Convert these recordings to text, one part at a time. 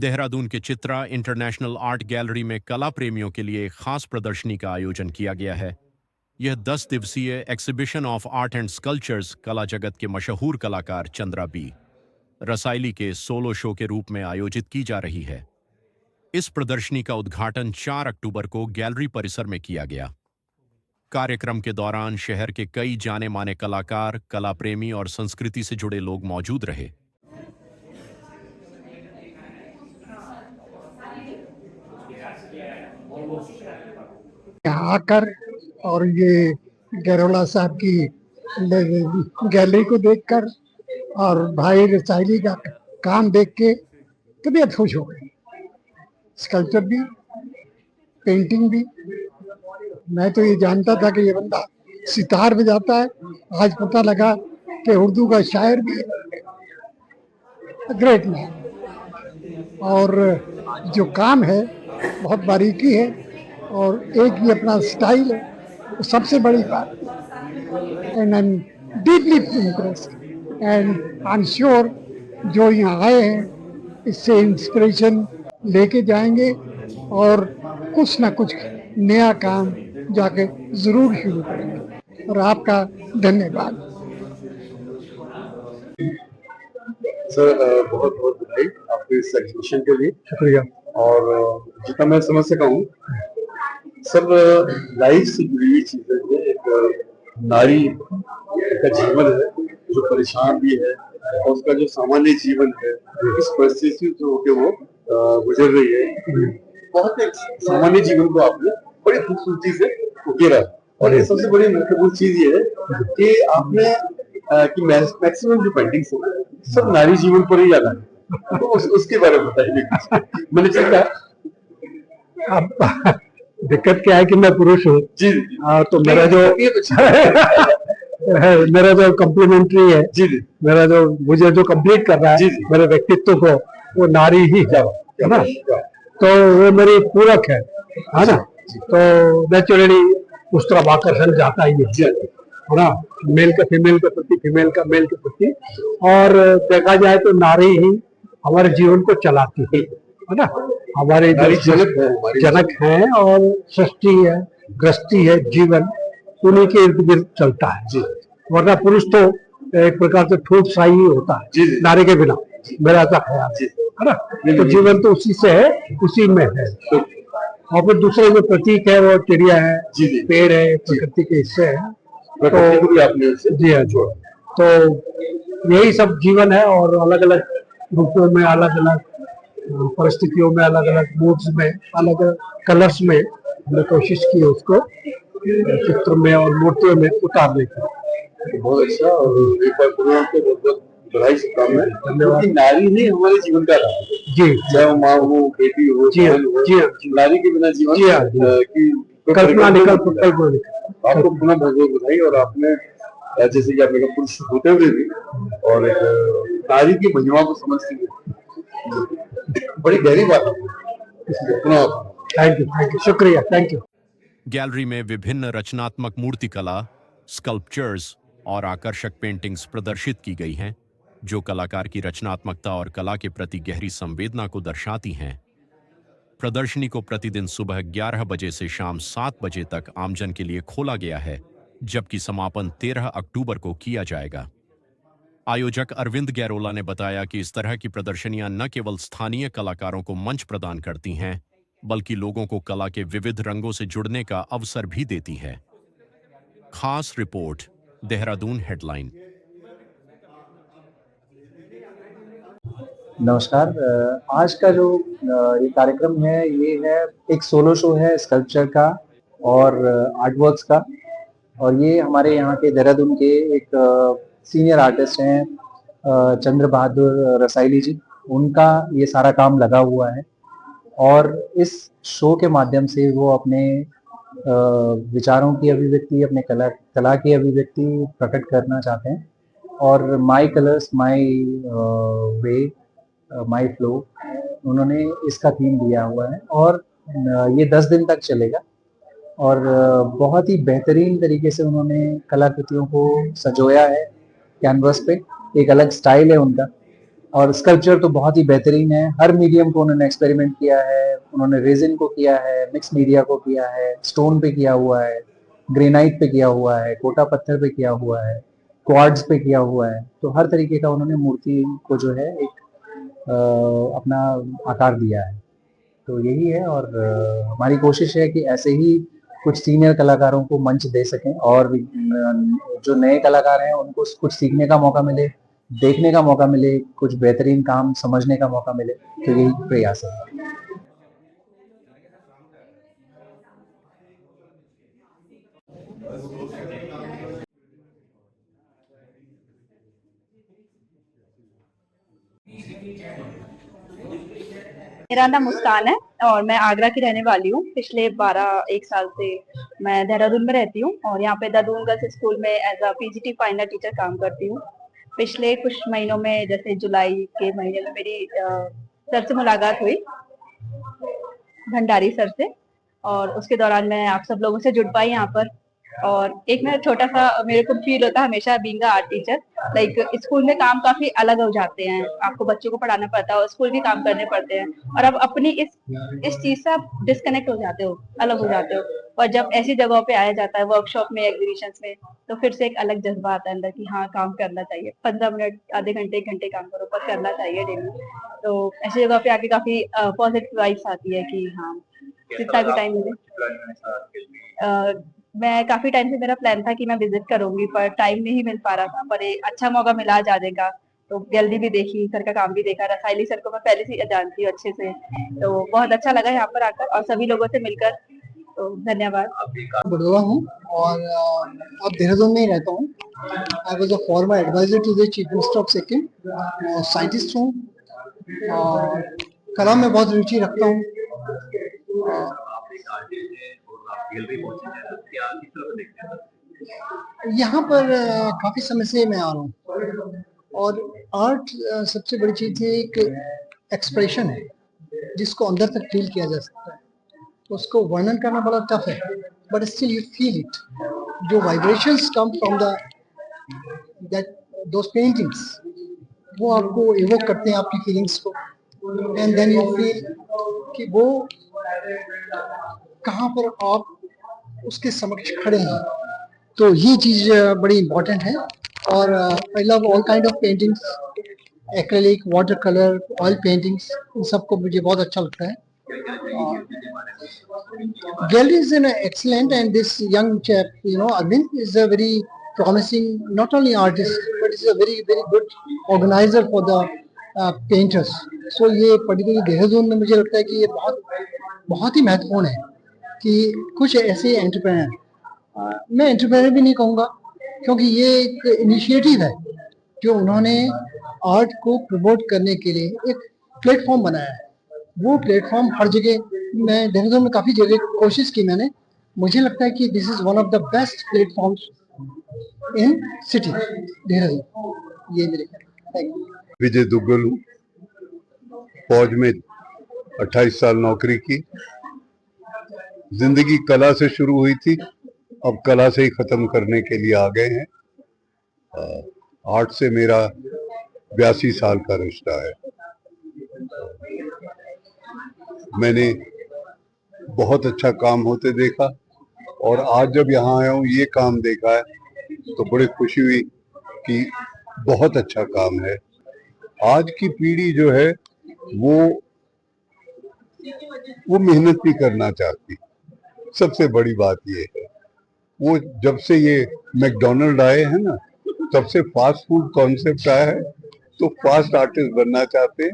देहरादून के Chitra international art gallery में कला प्रेमियों के लिए एक खास प्रदर्शनी का आयोजन किया गया है। यह 10 दिवसीय exhibition of art and sculptures कला जगत के मशहूर कलाकार चंद्रा बी रसाइली के सोलो शो के रूप में आयोजित की जा रही है। इस प्रदर्शनी का उद्घाटन 4 अक्टूबर को गैलरी परिसर में किया गया। कार्यक्रम के दौरान शहर के कई जाने माने कलाकार, कला प्रेमी और संस्कृति से जुड़े लोग मौजूद रहे। यहाँ आकर और ये गैरोला साहब की गैलरी को देखकर और भाई रसाइली का काम देख के तबीयत खुश हो गई। स्कल्पचर भी, पेंटिंग भी। मैं तो ये जानता था कि ये बंदा सितार बजाता है, आज पता लगा कि उर्दू का शायर भी है। Great man. और जो काम है बहुत बारीकी है और एक ये अपना स्टाइल है, तो सबसे बड़ी बात। And I am deeply impressed and I am sure जो यहाँ आए हैं इससे इंस्पिरेशन लेके जाएंगे और कुछ ना कुछ नया काम जाके जरूर शुरू करेंगे। और आपका धन्यवाद सर। बहुत बहुत बधाई आपके इस एग्जीबिशन के लिए। शुक्रिया। और जितना मैं समझ सका हूँ सब लाइफ से जुड़ी हुई चीजें हैं। एक नारी का जीवन है जो परेशान भी है और उसका जो सामान्य जीवन है इस परिस्थिति से होकर वो गुजर रही है। बहुत एक सामान्य जीवन को आपने बड़ी खूबसूरती से उकेरा। और ये सबसे बड़ी महत्वपूर्ण चीज ये है कि आपने कि मैक्सिमम जो पेंटिंग्स है सब नारी जीवन पर ही ज्यादा है। तो उसके बारे में बताइए। मैंने चेक अब दिक्कत क्या है कि मैं पुरुष हूँ जी। तो मेरा जो कम्प्लीमेंट्री है जी, मेरा जो मुझे जो कंप्लीट कर रहा है मेरे व्यक्तित्व को, वो नारी ही है ना। तो वो मेरी पूरक है ना। तो नेचुरली उस तरफ आकर्षण जाता ही है ना, मेल का फीमेल के प्रति, फीमेल का मेल के प्रति। और देखा जाए तो नारी ही हमारे जीवन को चलाती है ना। हमारे जनक है और सृष्टि है, गृहस्थी है, जीवन उन्हीं के इर्द गिर्द चलता है। वरना पुरुष तो एक प्रकार से ठोस सा ही होता है नारी के बिना, मेरा ऐसा ख्याल है ना। तो जीवन तो उसी से है, उसी में है। और फिर दूसरे जो प्रतीक है वो चिड़िया है, पेड़ है, प्रकृति के हिस्से है। तो जी हाँ, तो यही सब जीवन है। और अलग अलग रूपों में, अलग अलग परिस्थितियों में, अलग अलग मूड्स में, अलग अलग कलर्स में हमने कोशिश की उसको चित्र में और मूर्तियों में उतारने की। बहुत अच्छा। और एक बार बहुत बहुत बधाई, शुभकामनाएं। धन्यवाद। नारी ही हमारे जीवन का रहा जी, चाहे वो माँ हो, बेटी हो, बहन हो। नारी के बिना जीवन की कल्पना निकल। आपको पुनः बहुत बहुत बधाई। और आपने जैसे कि आपने कहा पुरुष होते हुए भी और एक नारी की महिमा को समझते हुए बड़ी गहरी बात है। थैंक यू, शुक्रिया, थैंक यू। गैलरी में विभिन्न रचनात्मक मूर्तिकला, स्कल्पचर्स और आकर्षक पेंटिंग्स प्रदर्शित की गई हैं, जो कलाकार की रचनात्मकता और कला के प्रति गहरी संवेदना को दर्शाती हैं। प्रदर्शनी को प्रतिदिन सुबह 11 बजे से शाम 7 बजे तक आमजन के लिए खोला गया है, जबकि समापन 13 अक्टूबर को किया जाएगा। आयोजक अरविंद गैरोला ने बताया कि इस तरह की प्रदर्शनियां न केवल स्थानीय कलाकारों को मंच प्रदान करती हैं, बल्कि लोगों को कला के विविध रंगों से जुड़ने का अवसर भी देती है। खास रिपोर्ट, देहरादून हेडलाइन। नमस्कार। आज का जो ये कार्यक्रम है, ये है एक सोलो शो है स्कल्पचर का और आर्टवर्क्स का। और ये हमारे यहाँ के देहरादून के एक सीनियर आर्टिस्ट हैं चंद्र बहादुर रसाइली जी, उनका ये सारा काम लगा हुआ है। और इस शो के माध्यम से वो अपने विचारों की अभिव्यक्ति, अपने कला की अभिव्यक्ति प्रकट करना चाहते हैं। और माई कलर्स माई वे माई फ्लो, उन्होंने इसका थीम दिया हुआ है। और ये 10 दिन तक चलेगा। और बहुत ही बेहतरीन तरीके से उन्होंने कलाकृतियों को सजोया है कैनवस पे। एक अलग स्टाइल है उनका। और स्कल्पचर तो बहुत ही बेहतरीन है। हर मीडियम को उन्होंने एक्सपेरिमेंट किया है। उन्होंने रेजिन को किया है, मिक्स मीडिया को किया है, स्टोन पे किया हुआ है, ग्रेनाइट पे किया हुआ है, कोटा पत्थर पे किया हुआ है, क्वार्ट्ज पे किया हुआ है। तो हर तरीके का उन्होंने मूर्ति को जो है एक अपना आकार दिया है। तो यही है। और हमारी कोशिश है कि ऐसे ही कुछ सीनियर कलाकारों को मंच दे सकें और जो नए कलाकार हैं उनको कुछ सीखने का मौका मिले, देखने का मौका मिले, कुछ बेहतरीन काम समझने का मौका मिले। तो यही प्रयास है। मेरा नाम मुस्कान है और मैं आगरा की रहने वाली हूँ। पिछले 12-1 साल से मैं देहरादून में रहती हूँ और यहाँ पे देहरादून गर्ल्स स्कूल में as a PGT final teacher काम करती हूँ। पिछले कुछ महीनों में जैसे जुलाई के महीने में मेरी सर से मुलाकात हुई, भंडारी सर से, और उसके दौरान मैं आप सब लोगों से जुड़ पाई यहाँ पर। और एक मेरा छोटा सा मेरे को फील होता है हमेशा being art teacher, like school में काम काफी अलग हो जाते हैं, आपको बच्चों को पढ़ाना पड़ता है और स्कूल भी काम करने पड़ते हैं, और अब अपनी इस चीज से आप डिस्कनेक्ट हो जाते हो, अलग हो जाते हो। और जब ऐसी जगहों पे आया जाता है, वर्कशॉप में, एग्जीबिशन में, तो फिर से एक अलग जज्बा आता है अंदर कि हाँ काम करना चाहिए, 15 मिनट, आधे घंटे, 1 घंटे काम करो पर करना चाहिए डेली। तो ऐसी जगह पे आके काफी पॉजिटिव वाइब्स आती है कि हाँ जितना भी टाइम मिले। मैं काफी टाइम से मेरा प्लान था कि मैं विजिट करूंगी पर टाइम नहीं मिल पा रहा था, पर एक अच्छा मौका मिला आज आने का। तो गैलरी भी देखी, सर का काम भी देखा, रसायली सर को मैं पहले से जानती हूँ अच्छे से, तो बहुत अच्छा लगा यहाँ पर आकर और सभी लोगों से मिलकर। तो धन्यवाद। बड़ोड़ा हूँ और अब देहरादून में ही रहता हूँ। I was a former adviser to the chief minister of Sikkim, scientist हूँ और कला में बहुत रुचि रखता हूँ। यहाँ पर काफी समय से मैं आ रहा हूँ और आर्ट सबसे बड़ी चीज है, एक एक्सप्रेशन है जिसको अंदर तक फील किया जा सकता है। उसको वर्णन करना बड़ा टफ है, but still you feel it. जो vibrations come from that those paintings, वो आपको इवोक करते हैं आपकी फीलिंग्स को, एंड देन यू फील कि वो कहाँ पर आप उसके समक्ष खड़े हैं। तो ये चीज बड़ी इम्पोर्टेंट है। और I love all kind of paintings, acrylic, water colour, oil paintings, इन सबको मुझे बहुत अच्छा लगता है। Gallery is an excellent, and this young chap, Arvind, is a very promising, not only artist, but is a very, very good organizer for the painters. So ये particularly Dehradun में मुझे लगता है कि ये बहुत बहुत ही महत्वपूर्ण है कि कुछ ऐसे एंटरप्रेन्योर, मैं एंटरप्रेन्योर भी नहीं कहूँगा क्योंकि ये एक इनिशिएटिव है जो उन्होंने आर्ट को प्रमोट करने के लिए एक प्लेटफॉर्म बनाया है। वो प्लेटफॉर्म हर जगह, मैं देहरादून में काफी जगह कोशिश की मैंने, मुझे लगता है कि this is one of the best platforms in city Dehradun. ये मेरे ख्याल। विजय दुग्गल हूँ, फौज में 28 साल नौकरी की। जिंदगी कला से शुरू हुई थी, अब कला से ही खत्म करने के लिए आ गए हैं। आर्ट से मेरा 82 साल का रिश्ता है। मैंने बहुत अच्छा काम होते देखा और आज जब यहाँ आया हूँ ये काम देखा है तो बड़ी खुशी हुई कि बहुत अच्छा काम है। आज की पीढ़ी जो है वो मेहनत नहीं करना चाहती, सबसे बड़ी बात ये है। वो जब से ये मैकडोनल्ड आए हैं ना, तब से फास्ट फूड कॉन्सेप्ट आया है तो फास्ट आर्टिस्ट बनना चाहते हैं।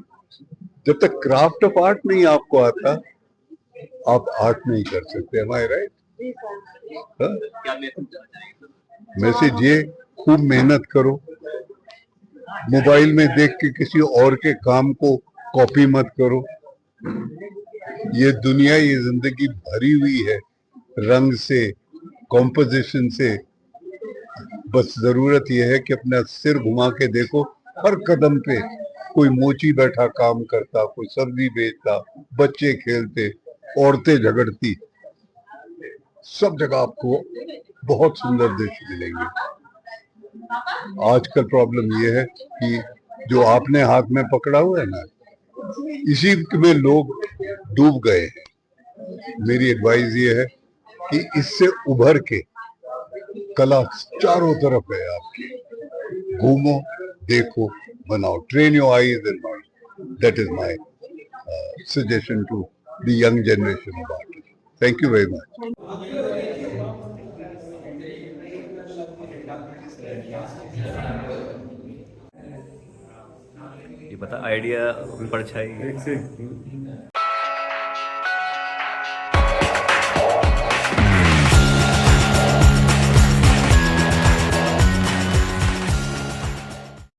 जब तक क्राफ्ट ऑफ आर्ट नहीं आपको आता, आप आर्ट नहीं कर सकते। एम आई राइट? मैसेज ये, खूब मेहनत करो, मोबाइल में देख के किसी और के काम को कॉपी मत करो। ये दुनिया, ये जिंदगी भरी हुई है रंग से, कॉम्पोजिशन से। बस जरूरत यह है कि अपना सिर घुमा के देखो, हर कदम पे कोई मोची बैठा काम करता, कोई सब्जी बेचता, बच्चे खेलते, औरतें झगड़ती, सब जगह आपको बहुत सुंदर दृश्य मिलेंगे। आजकल प्रॉब्लम यह है कि जो आपने हाथ में पकड़ा हुआ है ना, इसी में लोग डूब गए हैं। मेरी एडवाइस ये है कि इससे उभर के कला चारों तरफ है आपकी, घूमो, देखो, बनाओ, train your eyes and mind. That is my suggestion to the young generation of artists. Thank you very much. ये पता आइडिया परछाई एक से